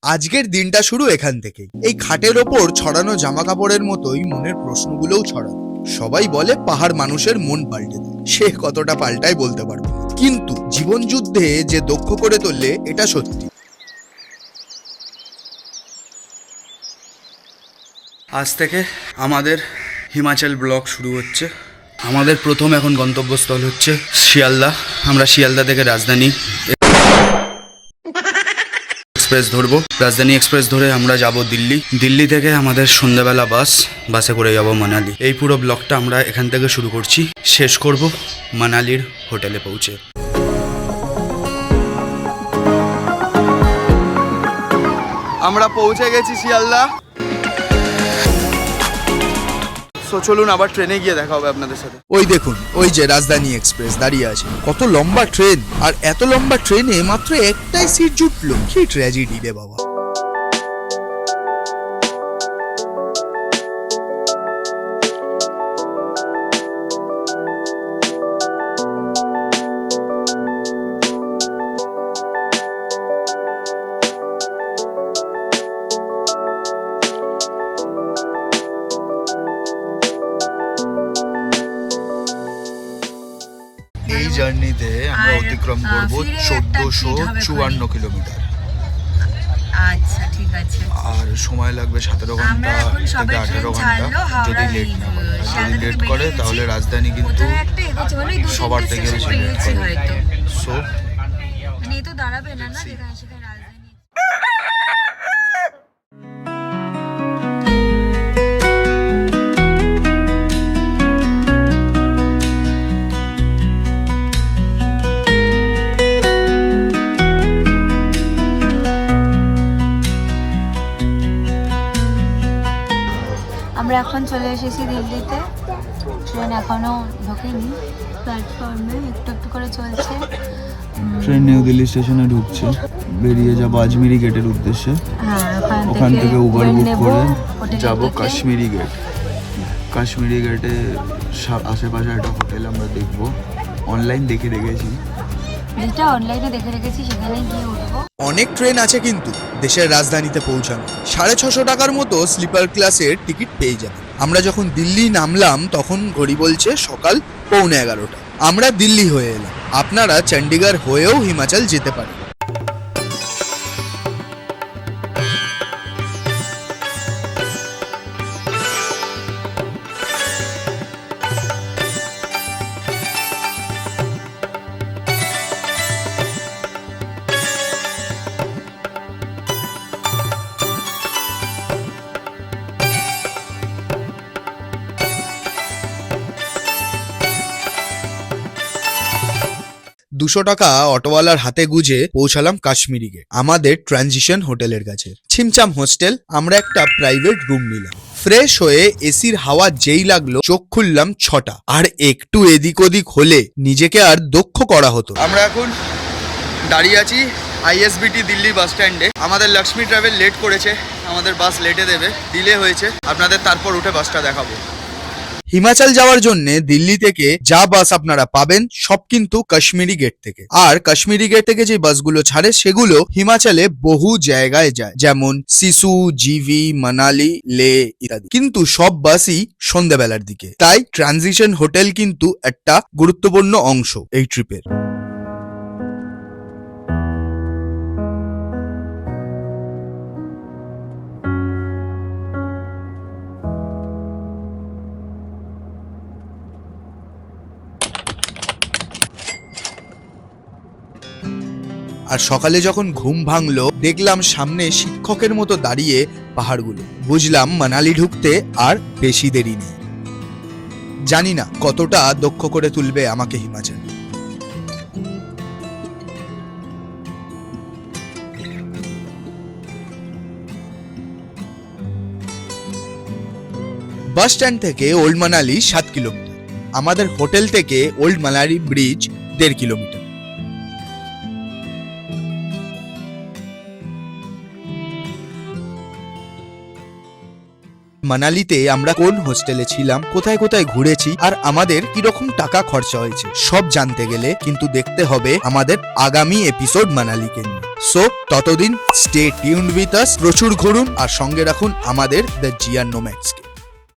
আজকের দিনটা শুরু এখান থেকেই। এই খাটের ওপর ছড়ানো জামা কাপড়ের মতোই মনের প্রশ্নগুলোও ছড়ানো। সবাই বলে পাহাড় মানুষের মন পাল্টে দেয়, সে কতটা পাল্টায় বলতে পারবো না, কিন্তু জীবন যুদ্ধে যে দক্ষ করে তোলে এটা সত্যি। আজ থেকে আমাদের হিমাচল ব্লগ শুরু হচ্ছে। আমাদের প্রথম এখন গন্তব্যস্থল হচ্ছে শিয়ালদা। আমরা শিয়ালদা থেকে রাজধানী এক্সপ্রেস ধরবো। রাজধানী এক্সপ্রেস ধরে আমরা যাব দিল্লি। দিল্লি থেকে আমাদের সন্ধ্যাবেলা বাসে করে যাব মানালি। এই পুরো ব্লগটা আমরা এখান থেকে শুরু করছি, শেষ করব মানালির হোটেলে পৌঁছে। আমরা পৌঁছে গেছি শিয়ালদা। চলুন আবার ট্রেনে গিয়ে দেখা হবে আপনাদের সাথে। ওই দেখুন, ওই যে রাজধানী এক্সপ্রেস দাঁড়িয়ে আছে। কত লম্বা ট্রেন, আর এত লম্বা ট্রেনে মাত্র একটাই সিট জুটলো। কি ট্র্যাজেডি রে বাবা। এই জার্নিতে আমরা অতিক্রম করব 1454 কিলোমিটার। আচ্ছা, ঠিক আছে। আর সময় লাগবে 17 ঘন্টা থেকে 18 ঘন্টা যদি লেট না করে। যদি লেট করে তাহলে রাজধানী কিন্তু সবার থেকে বেশি লেট করে। সো মানে এই তো দাঁড়াবে না যেখানে সেখানে রাজধানী। আমরা এখন চলে এসেছি দিল্লিতে। ট্রেন এখনো ঢোকেনি, প্ল্যাটফর্মে একটু একটু করে চলছে। ট্রেন নিউ দিল্লি স্টেশনে ঢুকছে, বেরিয়ে যাবো আজমিরি গেটের উদ্দেশ্যে। ওখান থেকে উবার বুক করে যাব কাশ্মীরি গেট। কাশ্মীরি গেটে আশেপাশে একটা হোটেল আমরা দেখবো, অনলাইন দেখে রেখেছি। যেটা অনলাইনে দেখে রেখেছি সেখানেই গিয়ে উঠবো। অনেক ট্রেন আছে কিন্তু দেশের রাজধানীতে পৌঁছানো 650 টাকার মতো স্লিপার ক্লাসের টিকিট পেয়ে যাবে। আমরা যখন দিল্লি নামলাম তখন ঘড়ি বলছে সকাল 11:15। আমরা দিল্লি হয়ে এলাম। আপনারা চণ্ডীগড় হয়েও হিমাচল যেতে পারেন। $200 অটোওয়ালার হাতে গুজে পৌঁছালাম কাশ্মীরি গেট, আমাদের ট্রানজিশন হোটেলের কাছে। ছিমছাম হোস্টেল। আমরা একটা প্রাইভেট রুম নিলাম। ফ্রেশ হয়ে এসির হাওয়া যেই লাগলো চোখ খুললাম 6টা। আর একটু এদিক ওদিক হলে নিজেকে আর দক্ষ করা হতো। আমরা এখন দাঁড়িয়ে আছি আইএসবিটি দিল্লি বাস স্ট্যান্ডে। আমাদের লক্ষ্মী ট্রাভেল লেট করেছে, আমাদের বাস লেটে দেবে, ডিলে হয়েছে। আপনাদের তারপর উঠে বাসটা দেখাবো। হিমাচল যাওয়ার জন্য দিল্লি থেকে যা বাস আপনারা পাবেন সব কিন্তু কাশ্মীরি গেট থেকে। আর কাশ্মীরি গেট থেকে যে বাসগুলো ছাড়ে সেগুলো হিমাচলে বহু জায়গায় যায়, যেমন সিসু, জিভি, মানালি, লে ইত্যাদি। কিন্তু সব বাসই সন্ধ্যাবেলার দিকে। তাই ট্রানজিশন হোটেল কিন্তু একটা গুরুত্বপূর্ণ অংশ এই ট্রিপের। আর সকালে যখন ঘুম ভাঙলো দেখলাম সামনে শিক্ষকের মতো দাঁড়িয়ে পাহাড়গুলো। বুঝলাম মানালি ঢুকতে আর বেশি দেরি নেই। জানি না কতটা দক্ষ করে তুলবে আমাকে হিমাচল। বাস স্ট্যান্ড থেকে ওল্ড মানালি 7 কিলোমিটার। আমাদের হোটেল থেকে ওল্ড মানালি ব্রিজ 1.5 কিলোমিটার। মানালিতে আমরা কোন হোস্টেলে ছিলাম, কোথায় কোথায় ঘুরেছি আর আমাদের কিরকম টাকা খরচা হয়েছে সব জানতে গেলে কিন্তু দেখতে হবে আমাদের আগামী এপিসোড মানালিকে নিয়ে। সো ততদিন স্টে টিউনড উইথ আস, প্রচুর ঘুরুন আর সঙ্গে রাখুন আমাদের দ্য জিয়ান নোম্যাডসকে।